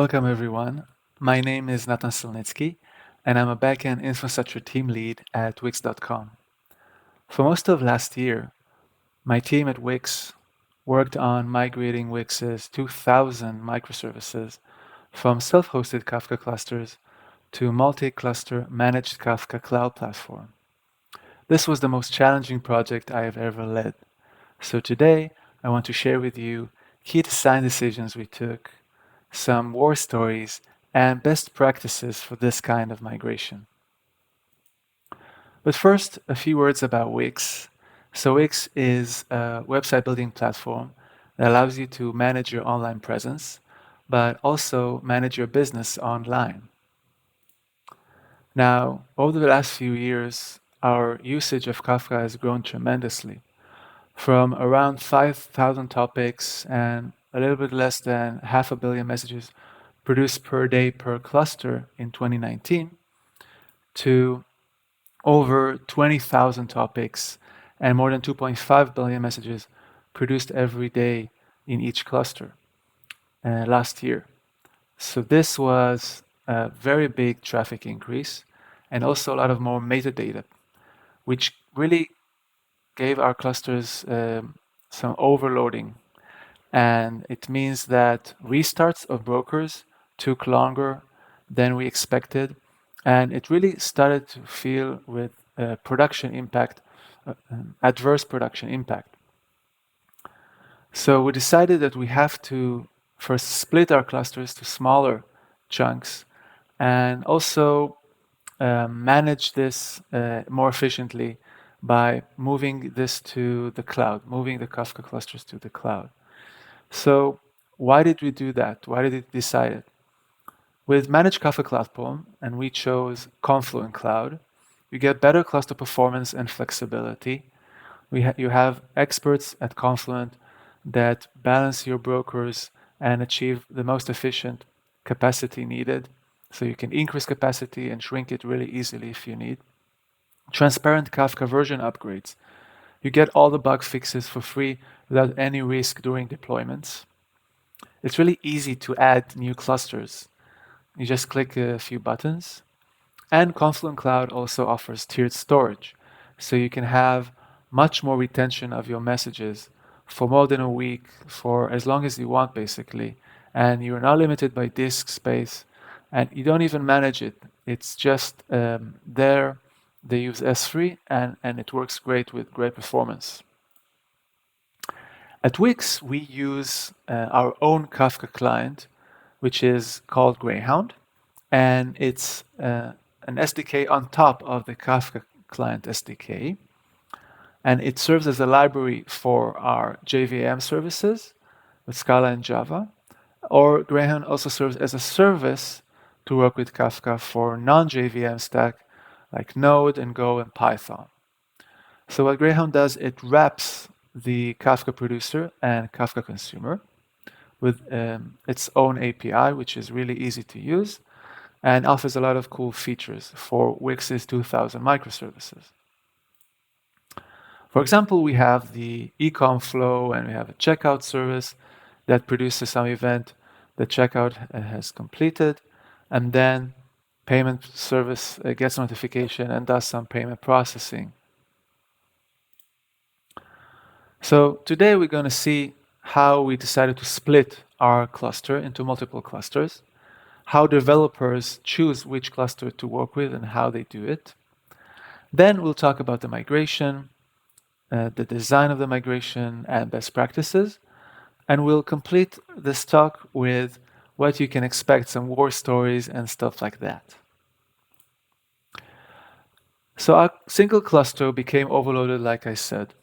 Welcome everyone. My name is Natan Silnitsky, and I'm a backend infrastructure team lead at Wix.com. For most of last year, my team at Wix worked on migrating Wix's 2,000 microservices from self-hosted Kafka clusters to multi-cluster managed Kafka cloud platform. This was the most challenging project I have ever led. So today, I want to share with you key design decisions we took, some war stories, and best practices for this kind of migration. But first, a few words about Wix. So Wix is a website building platform that allows you to manage your online presence, but also manage your business online. Now, over the last few years, our usage of Kafka has grown tremendously, from around 5,000 topics and a little bit less than 500 million messages produced per day per cluster in 2019 to over 20,000 topics and more than 2.5 billion messages produced every day in each cluster last year. So this was a very big traffic increase and also a lot of more metadata, which really gave our clusters some overloading. And it means that restarts of brokers took longer than we expected. And it really started to feel with production impact, adverse production impact. So we decided that we have to first split our clusters to smaller chunks and also manage this more efficiently by moving this to the cloud, moving the Kafka clusters to the cloud. So why did we do that? Why did we decide it? With Managed Kafka Platform, and we chose Confluent Cloud, you get better cluster performance and flexibility. You have experts at Confluent that balance your brokers and achieve the most efficient capacity needed. So you can increase capacity and shrink it really easily if you need. Transparent Kafka version upgrades. You get all the bug fixes for free without any risk during deployments. It's really easy to add new clusters. You just click a few buttons. And Confluent Cloud also offers tiered storage, so you can have much more retention of your messages for more than a week, for as long as you want, basically. And you're not limited by disk space, and you don't even manage it. It's just there. They use S3, and it works great with great performance. At Wix, we use our own Kafka client, which is called Greyhound, and it's an SDK on top of the Kafka client SDK. And it serves as a library for our JVM services with Scala and Java. Or Greyhound also serves as a service to work with Kafka for non-JVM stack like Node and Go and Python. So what Greyhound does, it wraps the Kafka producer and Kafka consumer with its own API, which is really easy to use and offers a lot of cool features for Wix's 2,000 microservices. For example, we have the ecom flow and we have a checkout service that produces some event the checkout has completed, and then payment service gets notification and does some payment processing. So today we're going to see how we decided to split our cluster into multiple clusters, how developers choose which cluster to work with and how they do it. Then we'll talk about the migration, the design of the migration and best practices. And we'll complete this talk with what you can expect, some war stories and stuff like that. So our single cluster became overloaded, like I said,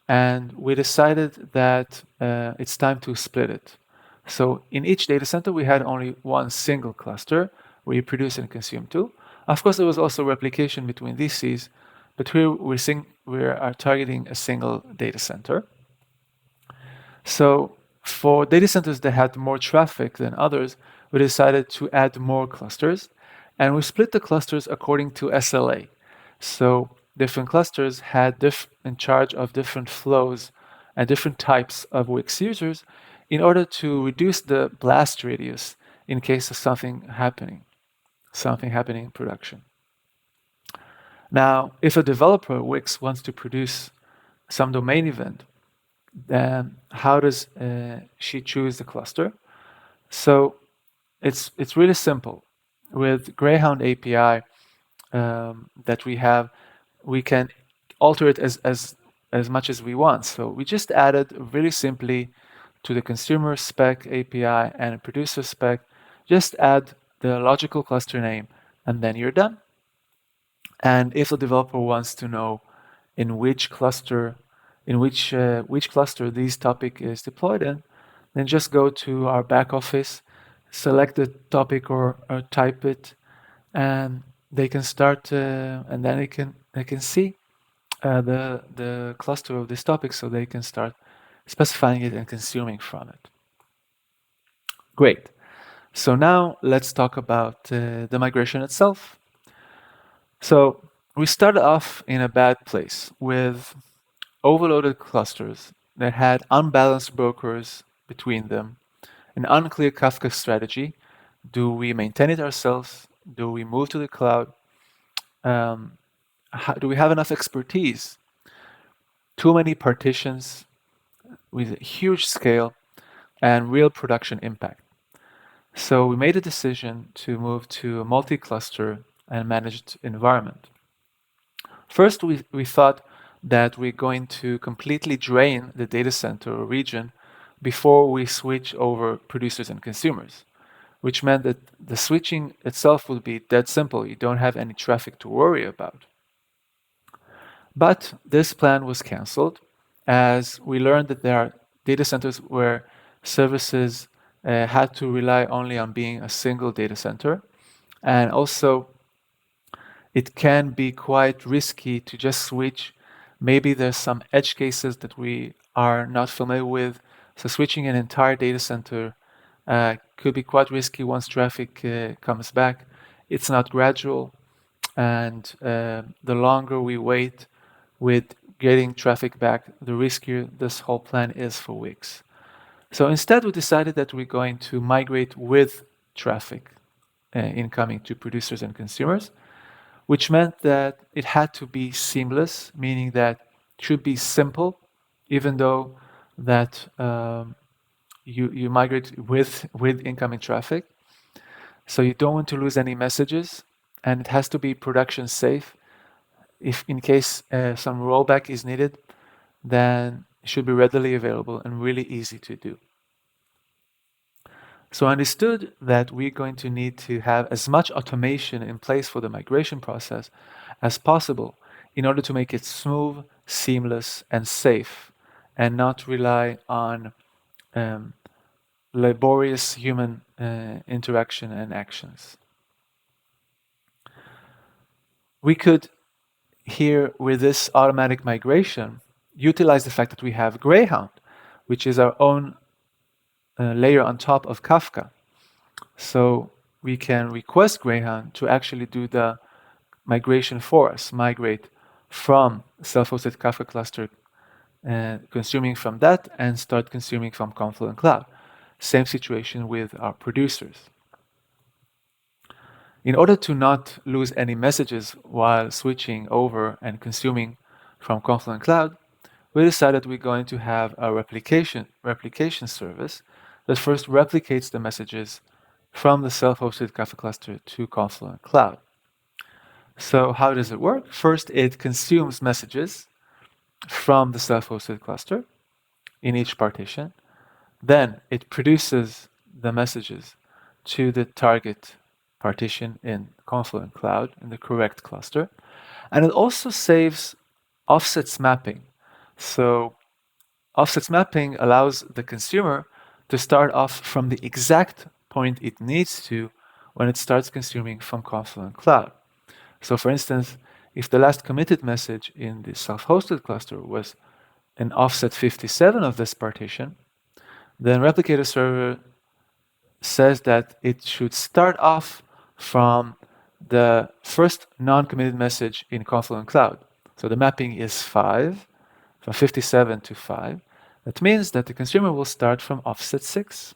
and we decided that it's time to split it. So in each data center, we had only one single cluster where you produce and consume to. Of course, there was also replication between DCs, but here we are targeting a single data center. So for data centers that had more traffic than others, we decided to add more clusters, and we split the clusters according to SLA. So different clusters had in charge of different flows and different types of Wix users in order to reduce the blast radius in case of something happening in production. Now, if a developer Wix wants to produce some domain event, then how does she choose the cluster? So it's really simple. With Greyhound API that we have, we can alter it as much as we want. So we just added really simply to the consumer spec API and producer spec, just add the logical cluster name, and then you're done. And if the developer wants to know in which cluster this topic is deployed in, then just go to our back office, select the topic or type it, and they can start, and then they can see the cluster of this topic, so they can start specifying it and consuming from it. Great. So now let's talk about the migration itself. So we started off in a bad place with overloaded clusters that had unbalanced brokers between them, an unclear Kafka strategy. Do we maintain it ourselves? Do we move to the cloud? Do we have enough expertise? Too many partitions with a huge scale and real production impact. So we made a decision to move to a multi-cluster and managed environment. First, we thought that we're going to completely drain the data center or region before we switch over producers and consumers, which meant that the switching itself would be dead simple. You don't have any traffic to worry about. But this plan was canceled as we learned that there are data centers where services had to rely only on being a single data center. And also, it can be quite risky to just switch. Maybe there's some edge cases that we are not familiar with. So switching an entire data center could be quite risky once traffic comes back. It's not gradual. And the longer we wait with getting traffic back, the riskier this whole plan is for Wix. So instead, we decided that we're going to migrate with traffic incoming to producers and consumers, which meant that it had to be seamless, meaning that it should be simple, even though that you migrate with incoming traffic. So you don't want to lose any messages, and it has to be production safe. If in case some rollback is needed, then it should be readily available and really easy to do. So I understood that we're going to need to have as much automation in place for the migration process as possible in order to make it smooth, seamless, and safe, and not rely on laborious human interaction and actions. We could here, with this automatic migration, utilize the fact that we have Greyhound, which is our own layer on top of Kafka. So we can request Greyhound to actually do the migration for us, migrate from self-hosted Kafka cluster, consuming from that, and start consuming from Confluent Cloud. Same situation with our producers. In order to not lose any messages while switching over and consuming from Confluent Cloud, we decided we're going to have a replication service that first replicates the messages from the self-hosted Kafka cluster to Confluent Cloud. So how does it work? First, it consumes messages from the self-hosted cluster in each partition. Then it produces the messages to the target partition in Confluent Cloud in the correct cluster. And it also saves offsets mapping. So offsets mapping allows the consumer to start off from the exact point it needs to when it starts consuming from Confluent Cloud. So for instance, if the last committed message in the self-hosted cluster was an offset 57 of this partition, then replicator server says that it should start off from the first non-committed message in Confluent Cloud. So the mapping is 5, from 57 to 5. That means that the consumer will start from offset 6.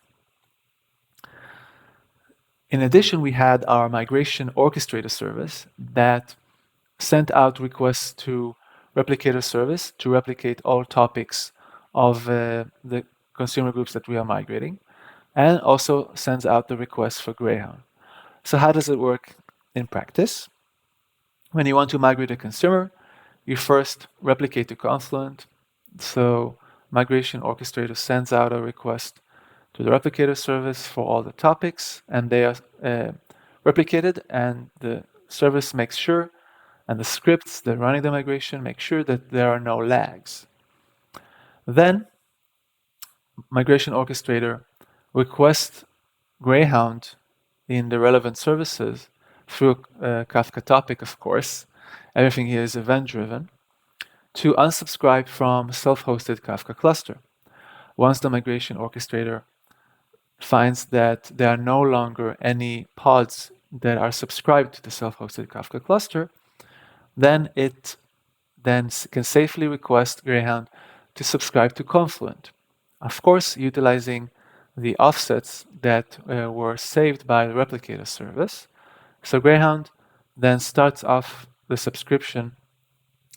In addition, we had our migration orchestrator service that sent out requests to replicator service to replicate all topics of the consumer groups that we are migrating, and also sends out the request for Greyhound. So how does it work in practice? When you want to migrate a consumer, you first replicate to Confluent. So migration orchestrator sends out a request to the replicator service for all the topics, and they are replicated, and the service makes sure, and the scripts that are running the migration make sure that there are no lags. Then migration orchestrator requests Greyhound in the relevant services through Kafka topic, of course. Everything here is event-driven, to unsubscribe from self-hosted Kafka cluster. Once the migration orchestrator finds that there are no longer any pods that are subscribed to the self-hosted Kafka cluster, then it can safely request Greyhound to subscribe to Confluent. Of course, utilizing the offsets that were saved by the replicator service. So Greyhound then starts off the subscription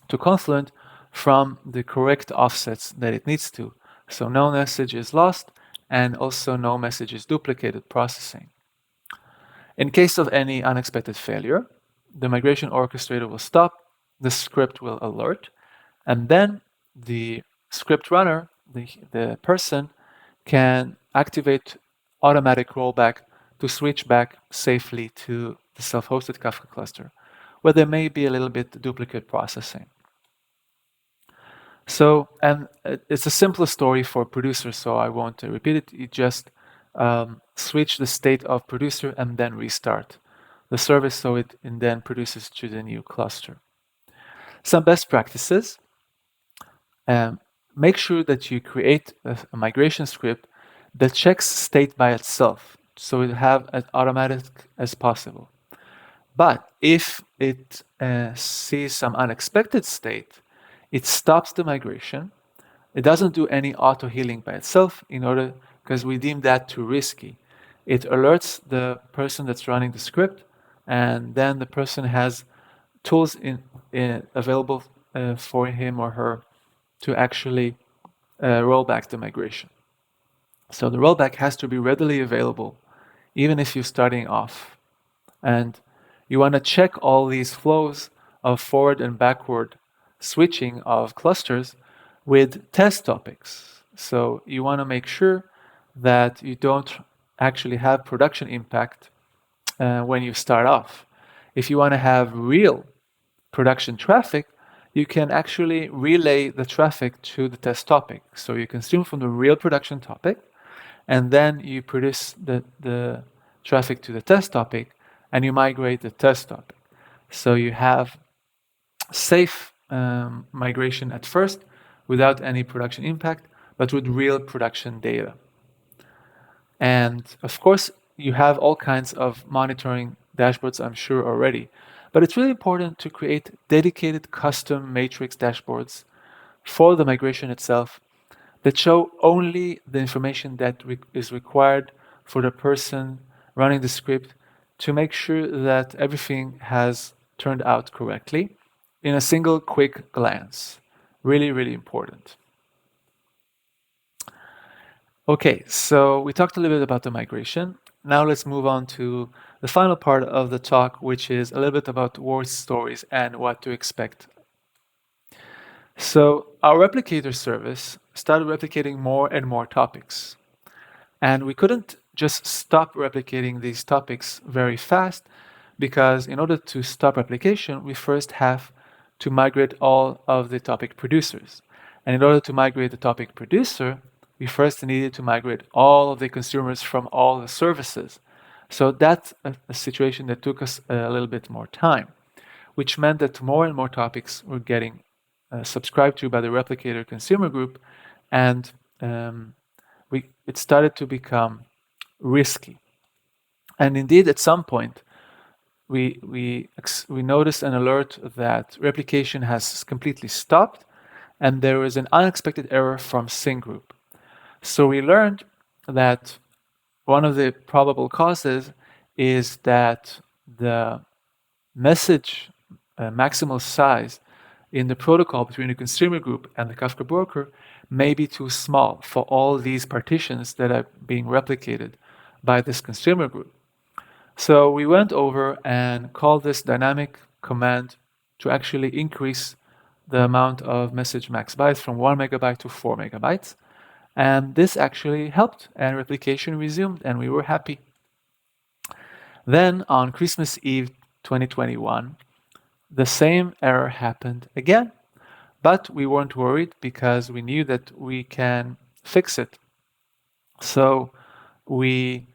to Confluent from the correct offsets that it needs to. So no message is lost, and also no message is duplicated processing. In case of any unexpected failure, the migration orchestrator will stop, the script will alert, and then the script runner, the person, can activate automatic rollback to switch back safely to the self-hosted Kafka cluster, where there may be a little bit duplicate processing. So, and it's a simpler story for producer, so I won't repeat it. You just switch the state of producer and then restart the service so it then produces to the new cluster. Some best practices. Make sure that you create a migration script that checks state by itself, so it have as automatic as possible. But if it sees some unexpected state, it stops the migration. It doesn't do any auto healing by itself because we deem that too risky. It alerts the person that's running the script, and then the person has tools available for him or her to actually roll back the migration. So the rollback has to be readily available, even if you're starting off. And you want to check all these flows of forward and backward switching of clusters with test topics. So you want to make sure that you don't actually have production impact when you start off. If you want to have real production traffic, you can actually relay the traffic to the test topic. So you consume from the real production topic, and then you produce the traffic to the test topic, and you migrate the test topic. So you have safe migration at first without any production impact, but with real production data. And of course, you have all kinds of monitoring dashboards, I'm sure, already. But it's really important to create dedicated custom matrix dashboards for the migration itself that show only the information that is required for the person running the script to make sure that everything has turned out correctly in a single quick glance. Really, really important. Okay, so we talked a little bit about the migration. Now let's move on to the final part of the talk, which is a little bit about war stories and what to expect. So our replicator service started replicating more and more topics. And we couldn't just stop replicating these topics very fast, because in order to stop replication, we first have to migrate all of the topic producers. And in order to migrate the topic producer, we first needed to migrate all of the consumers from all the services. So that's a situation that took us a little bit more time, which meant that more and more topics were getting subscribed to by the replicator consumer group, and it started to become risky. And indeed, at some point, we noticed an alert that replication has completely stopped, and there was an unexpected error from sync group. So we learned that one of the probable causes is that the message maximal size in the protocol between the consumer group and the Kafka broker may be too small for all these partitions that are being replicated by this consumer group. So we went over and called this dynamic command to actually increase the amount of message max bytes from 1 megabyte to 4 megabytes. And this actually helped, and replication resumed, and we were happy. Then on Christmas Eve 2021, the same error happened again, but we weren't worried because we knew that we can fix it. So we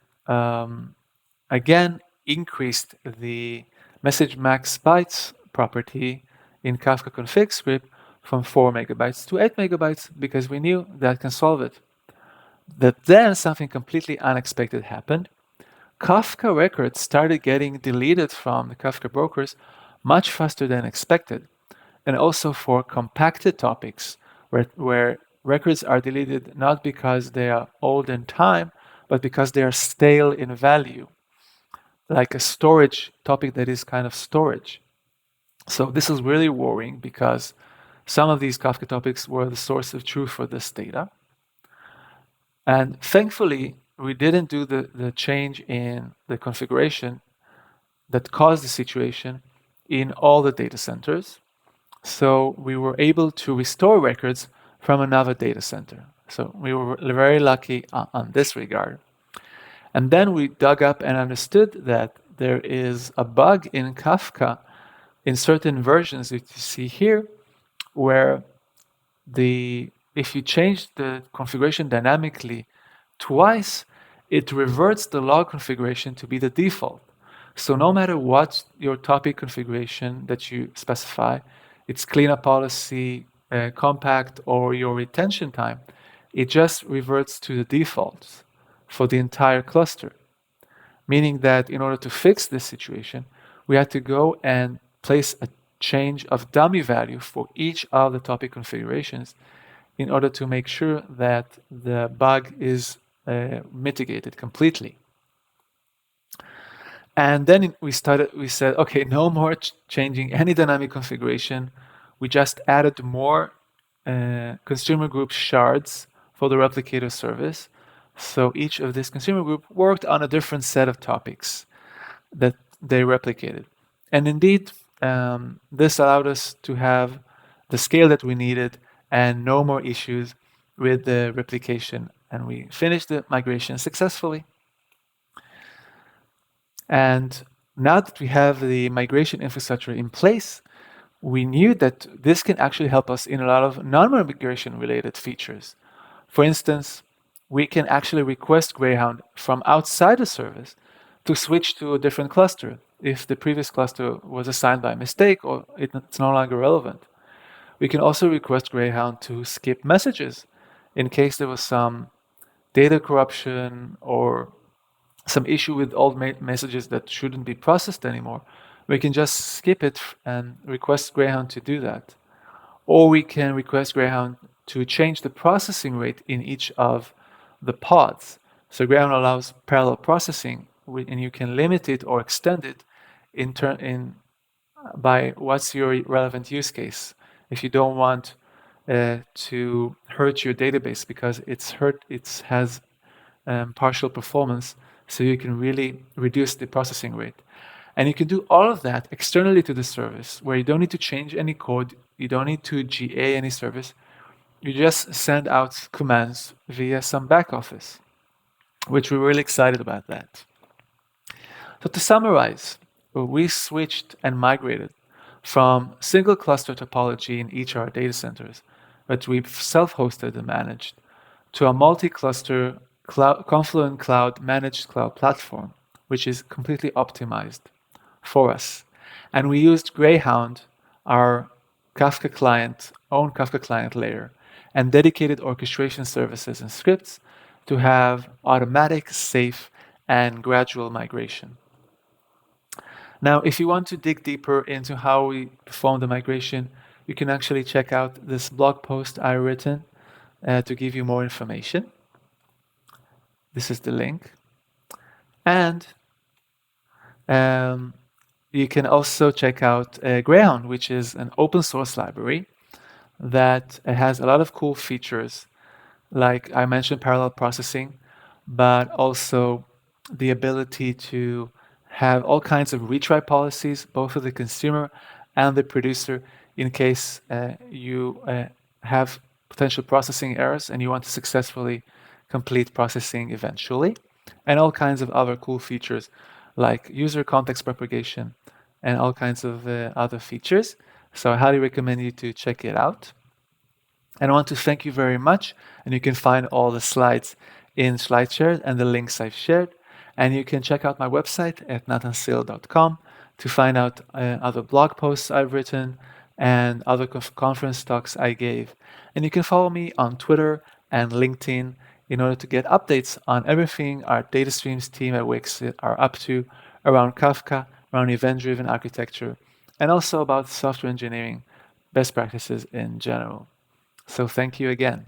again increased the message max bytes property in Kafka config script from 4 megabytes to 8 megabytes because we knew that can solve it. But then something completely unexpected happened. Kafka records started getting deleted from the Kafka brokers much faster than expected, and also for compacted topics where records are deleted not because they are old in time, but because they are stale in value, like a storage topic that is kind of storage. So this is really worrying because some of these Kafka topics were the source of truth for this data. And thankfully, we didn't do the change in the configuration that caused the situation in all the data centers. So we were able to restore records from another data center. So we were very lucky on this regard. And then we dug up and understood that there is a bug in Kafka in certain versions that you see here, where if you change the configuration dynamically twice, it reverts the log configuration to be the default. So no matter what your topic configuration that you specify, its cleanup policy, compact, or your retention time, it just reverts to the defaults for the entire cluster. Meaning that in order to fix this situation, we had to go and place a change of dummy value for each of the topic configurations in order to make sure that the bug is mitigated completely. And then we said, okay, no more changing any dynamic configuration. We just added more consumer group shards for the replicator service. So each of this consumer group worked on a different set of topics that they replicated. And indeed, this allowed us to have the scale that we needed and no more issues with the replication. And we finished the migration successfully. And now that we have the migration infrastructure in place, we knew that this can actually help us in a lot of non-migration related features. For instance, we can actually request Greyhound from outside the service to switch to a different cluster if the previous cluster was assigned by mistake or it's no longer relevant. We can also request Greyhound to skip messages in case there was some data corruption or some issue with old messages that shouldn't be processed anymore. We can just skip it and request Greyhound to do that. Or we can request Greyhound to change the processing rate in each of the pods. So Greyhound allows parallel processing, and you can limit it or extend it by what's your relevant use case. If you don't want to hurt your database because it has partial performance, so you can really reduce the processing rate. And you can do all of that externally to the service, where you don't need to change any code, you don't need to GA any service, you just send out commands via some back office, which we're really excited about that. So to summarize, we switched and migrated from single cluster topology in each of our data centers that we've self-hosted and managed to a multi-cluster Confluent Cloud managed cloud platform, which is completely optimized for us. And we used Greyhound, our Kafka client, own Kafka client layer, and dedicated orchestration services and scripts to have automatic, safe, and gradual migration. Now, if you want to dig deeper into how we perform the migration, you can actually check out this blog post I written to give you more information. This is the link. And Um, you can also check out Greyhound, which is an open source library that has a lot of cool features, like I mentioned parallel processing, but also the ability to have all kinds of retry policies, both for the consumer and the producer, in case you have potential processing errors and you want to successfully complete processing eventually, and all kinds of other cool features like user context propagation and all kinds of other features. So I highly recommend you to check it out. And I want to thank you very much. And you can find all the slides in SlideShare and the links I've shared. And you can check out my website at natansil.com to find out other blog posts I've written and other conference talks I gave. And you can follow me on Twitter and LinkedIn in order to get updates on everything our data streams team at Wix are up to around Kafka, around event-driven architecture, and also about software engineering best practices in general. So thank you again.